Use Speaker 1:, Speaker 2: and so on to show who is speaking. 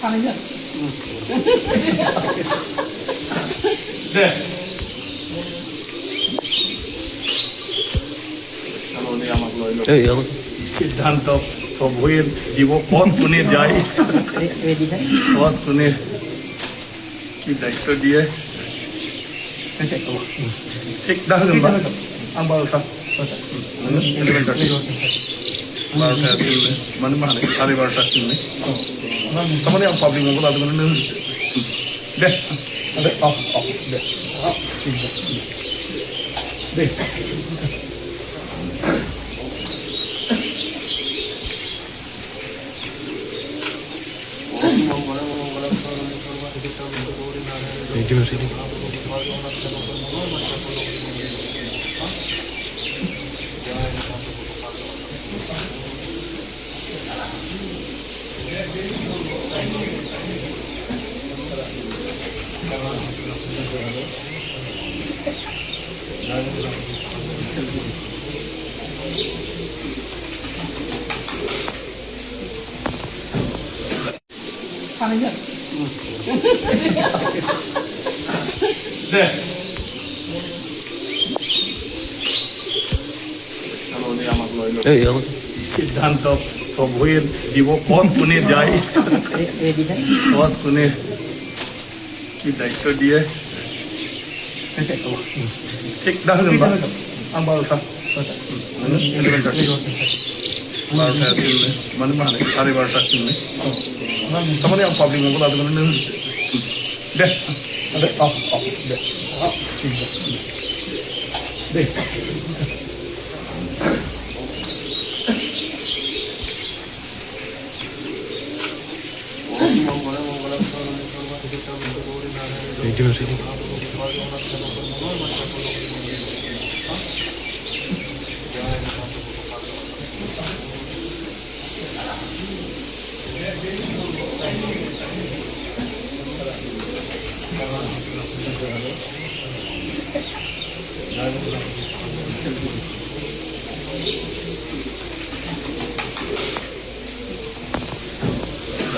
Speaker 1: Tanıyorum.
Speaker 2: De. সিদ্ধান্ত প্রভুয়ের দিব পথ শুনে যাই পথ শুনে কি দায়িত্ব দিয়ে ঠিক দেখা आं 12টা 12টা আসলে মানে 12:30 আসলে তার आं पाब्लिक नंगौ लादोंमोन नों दे अफिस दे दे
Speaker 1: Tanıyorum.
Speaker 2: De. সিদ্ধান্ত প্রভুয়ের দিব পথ শুনে যাই পথ শুনে কি দায়িত্ব দিয়ে ঠিক দেখা आं 12টা 12টা আসলে মানে 12:30 আসলে তার आं पाब्लिक नंगौ लादोंमोन नों दे अफिस दे दे